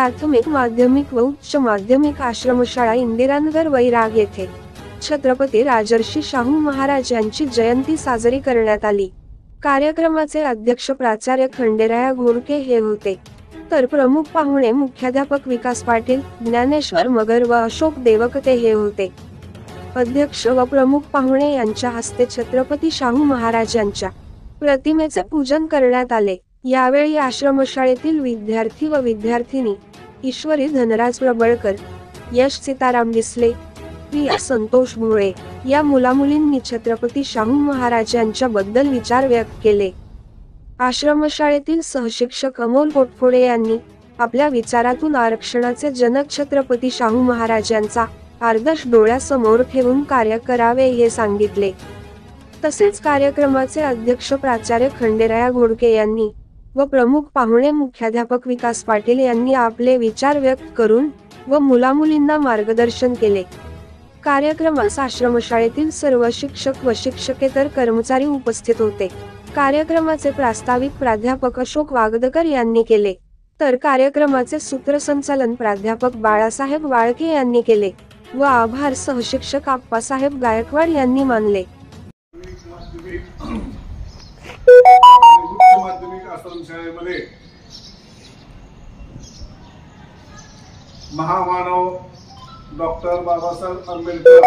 प्राथमिक माध्यमिक व उच्च माध्यमिक आश्रमशाळा इंदिरानगर वैराग येथे छत्रपती राजर्षी शाहू महाराज यांची जयंती साजरी करण्यात आली। कार्यक्रमाचे अध्यक्ष प्राचार्य खंडेराया घोडके हे होते, तर प्रमुख पाहुणे मुख्याध्यापक विकास पाटील, ज्ञानेश्वर मगर व अशोक देवकते हे होते। अध्यक्ष व प्रमुख पाहुणे यांच्या हस्ते छत्रपती शाहू महाराज यांच्या प्रतिमेचे पूजन करण्यात आले। यावेळी आश्रमशाळेतील विद्यार्थी व विद्यार्थिनी ईश्वरी धनराज प्रबळकर, यश सीताराम डिसले, प्रिया संतोष भोळे या मुलामुलींनी छत्रपती शाहू महाराज यांच्या बद्दल विचार व्यक्त केले। आश्रमशाळेतील सहशिक्षक अमोल पोटफोडे यांनी आपल्या विचारातून आरक्षणाचे जनक छत्रपती शाहू महाराज यांचा आदर्श डोळ्यासमोर ठेवून कार्य करावे हे सांगितले। तसेच कार्यक्रमाचे अध्यक्ष प्राचार्य खंडेराया घोडके यांनी व प्रमुख पाहुणे मुख्याध्यापक विकास पाटील यांनी आपले विचार व्यक्त करून व मुलामुलींना मार्गदर्शन केले। कार्यक्रमास आश्रमशाळेतील सर्व शिक्षक व शिक्षकेतर कर्मचारी उपस्थित होते। कार्यक्रमाचे प्रास्ताविक प्राध्यापक अशोक वागदकर यांनी केले, तर कार्यक्रमाचे सूत्रसंचालन प्राध्यापक बाळासाहेब वाळके यांनी केले व आभार सहशिक्षक आप्पासाहेब गायकवाड यांनी मानले। माध्यमिक आश्रमशाळेमध्ये महामानव डॉक्टर बाबासाहेब आंबेडकर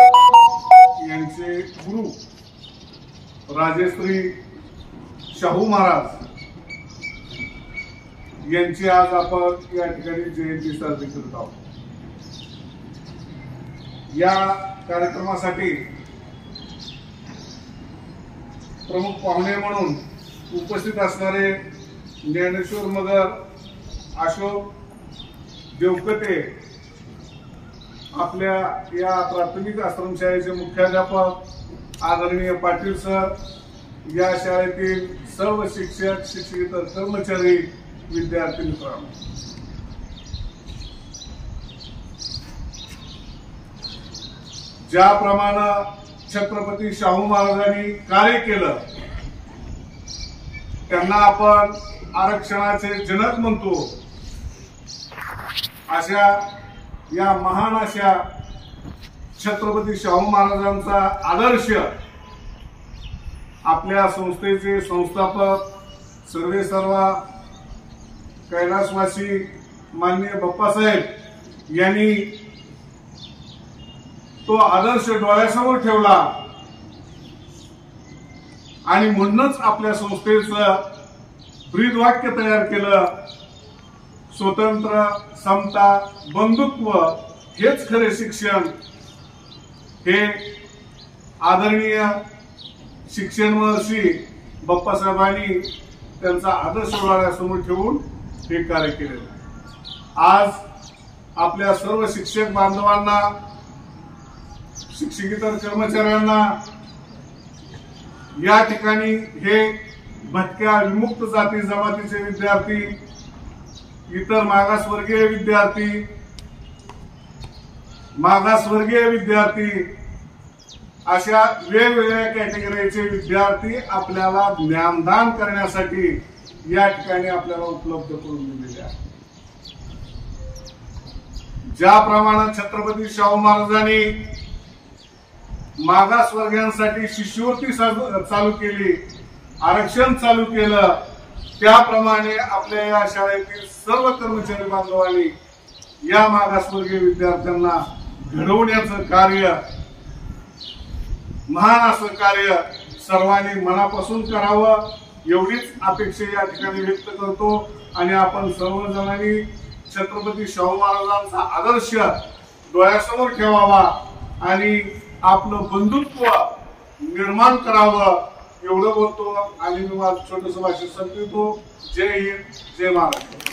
यांचे गुरु राजश्री शाहू महाराज यांची आज आपण या ठिकाणी जयंती साजरी करत आहोत। या कार्यक्रमासाठी प्रमुख पाहुणे म्हणून उपस्थित असणारे ज्ञानेश्वर मगर, अशोक देवकते, आपल्या या प्राथमिक आश्रमशाळेचे मुख्याध्यापक आदरणीय पाटील सर, या शाळेतील सर्व शिक्षक, शिक्षकेतर कर्मचारी, विद्यार्थी मित्रांनो, ज्याप्रमाणे छत्रपती शाहू महाराजांनी कार्य केलं त्यांना आपण आरक्षणाचे जनक म्हणतो, अशा या महान अशा छत्रपती शाहू महाराजांचा आदर्श आपल्या संस्थेचे संस्थापक सर्वेसर्वा कैलासवासी माननीय बाप्पासाहेब यांनी तो आदर्श डोळ्यासमोर ठेवला आणि म्हणूनच आपल्या संस्थेचं ब्रीदवाक्य तयार केलं, स्वतंत्र, समता, बंधुत्व हेच खरे शिक्षण। हे आदरणीय शिक्षण महर्षी बाप्पासाहेबांनी त्यांचा आदर्श डोळ्यासमोर ठेवून हे कार्य केले। आज आपल्या सर्व शिक्षक बांधवांना, शिक्षकेतर कर्मचाऱ्यांना, या ठिकाणी हे भटक्या विमुक्त जाती जमातीचे विद्यार्थी, इतर मागासवर्गीय विद्यार्थी अशा वेगवेगळ्या कॅटेगरीचे विद्यार्थी आपल्याला ज्ञानदान करण्यासाठी या ठिकाणी आपल्याला उपलब्ध करून दिलेले आहे। ज्याप्रमाणे छत्रपती शाहू महाराजांनी मागासवर्गीयांसाठी शिष्यवृत्ती चालू केली, आरक्षण चालू केलं, त्याप्रमाणे आपल्या या शाळेतील सर्व कर्मचारी बांधवांनी या मागासवर्गीय विद्यार्थ्यांना घडवण्याचं कार्य, महान असं कार्य सर्वांनी मनापासून करावं एवढीच अपेक्षा या ठिकाणी व्यक्त करतो। आणि आपण सर्वजणांनी छत्रपती शाहू महाराजांचा आदर्श डोळ्यासमोर ठेवावा आणि आपलं बंधुत्व निर्माण करावं एवढं बोलतो आणि मी माझं छोटंसं भाषण संपवतो। जय हिंद, जय महाराष्ट्र।